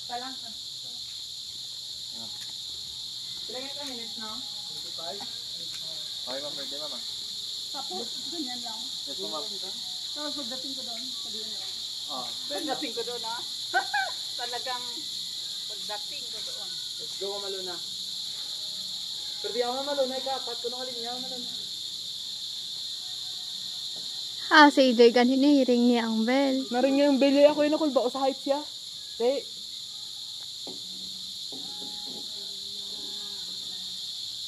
Palang ka. Ilagay ka minutes, no? 25. Okay, ma'am. Birthday, mama. Tapos, ganyan lang. Yes, ma'am. Tapos pagdating ko doon, sabihin nila. Pagdating ko doon, ha? Talagang pagdating ko doon. Let's go, Maluna. Pero di ako Maluna, ikapat ko nung alinya, Maluna. Si Idoy ganun hiring niya ang bell. Naring nga yung belly ako yun, nakulba ko sa heights ya. Tay.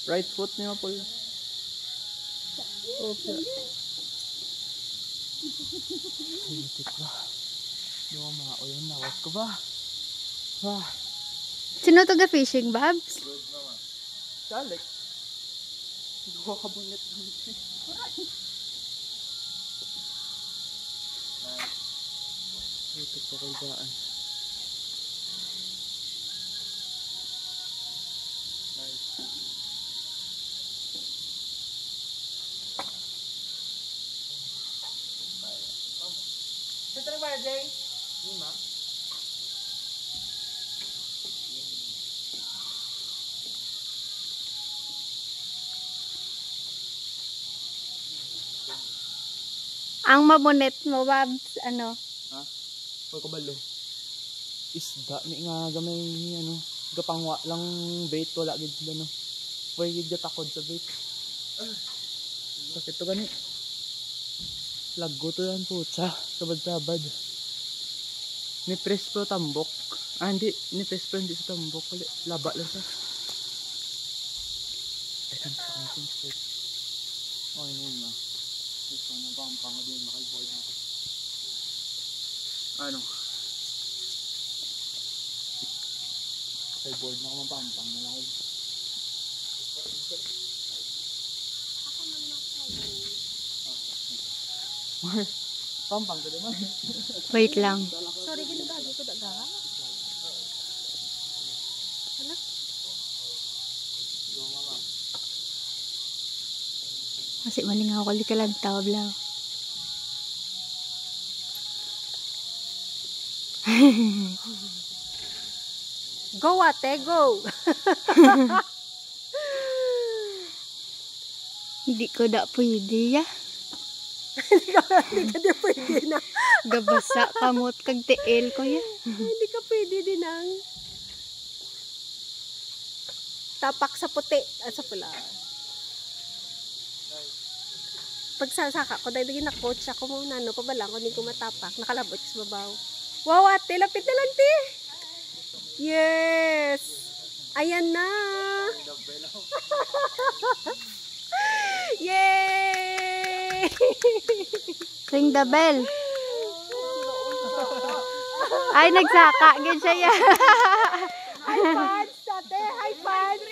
Right foot niya po. Okay. Hitik ba? Yung mga uyan, nawas ko ba? Sino to ga fishing, Babs? Salik. Hindi ko kabunit. Hitik ko kay daan. Ito na ba, Jay? Lima. Ang mamonet mo, Babs, ano? Ha? Huwag ko balo. Isda, may nga gamay, ano, gapangwa lang bait, wala gid ano. Huwag gid takod sa bait. Sakit to gani. Lago to yan po, sabad-sabad. Ni press pro tambok. Hindi, ni press pro hindi sa tambok. Laba lang siya. Ay, kan sa kaunting straight. Okay, ngayon na. Gusto na ba ang pango din, makaiboard na ako. Ano? Makaiboard na ako, mapampang na lang ako. Pampang ko naman. Wait lang. Sorry, ginagago ko daga. Anak? Kasi malingaw ko li ka lang tawablaw. Go, ate, go! Hindi ko da pwede, ya. Hindi ka pwede na. Gabasa, kamot, kag tiil ko, ya. Hindi ka pwede din ang tapak sa puti at sa pula. Pag sasaka ko, dahil na coach ako muna, no, pabalang ko, hindi ko matapak. Nakalabot sa babaw. Wow, ate, lapit na lang, te. Yes! Ayan na! Yay! Ring the bell. Ay, nagsaka. Gan siya, ya. High fans, ate! High fans!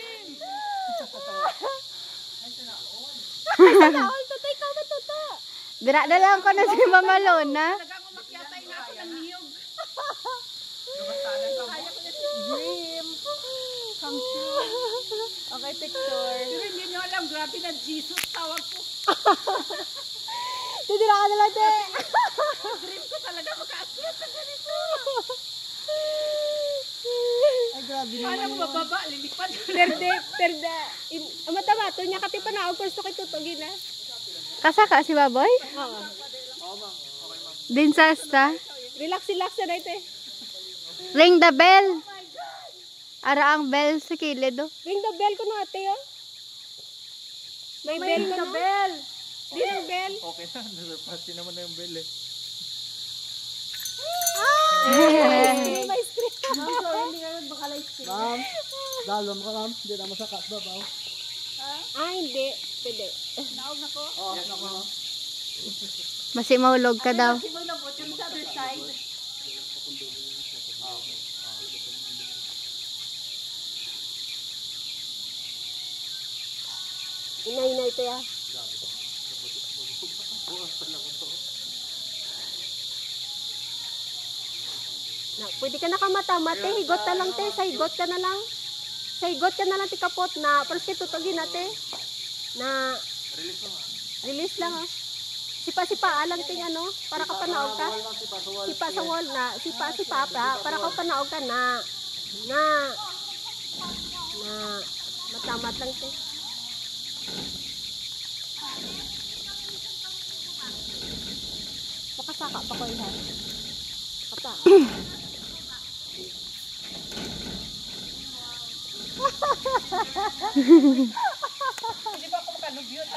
Ay, tatay ka matuto! Dira na lang ko na si Mama Lona. Dream! Come true! Okay, picture. Pero hindi nyo alam, grabe na Jesus tawag ko. Titira ka na lang, te! Dream ko talaga makaakyat sa ganito. Ay, grabe Paano mo mababa, lilipad. Perde. Amatamato niya katipa na ako first kay tutugin na. Kasaka si Baboy? Oo. Din sa sta. Relax na ito eh. Ring the bell. Ara ang bell sa kilid, oh. Ring the bell ko na ate, oh. May bell ko na. Bell. Di ang bell. Okay na, nasurpass din naman na yung bell eh. May street. Ma'am, sorry, hindi ka baka live stream. Ma'am, dalom ka ma'am, hindi na masakas ba ba? Hindi. Pwede. Naog na ko. Oo, yes, ako ma'am. Basi maulog ka daw. Kasi mo lang po, yung sa other side. Inay ito ya. Na, pwede ka nakamata, te. Higot na lang, te. Sa higot ka na lang. Sa higot ka na lang, tikapot na. Pero tutugin na, te. Na, release lang, ha. Sipa-sipa alang ting ano, para ka panaog ka. Sipa sa wall na, sipa pa, para ka panaog ka na. Na. Matamat lang te. Makasaka pa ko yan. Kapa. Hindi ba ako makanubyot?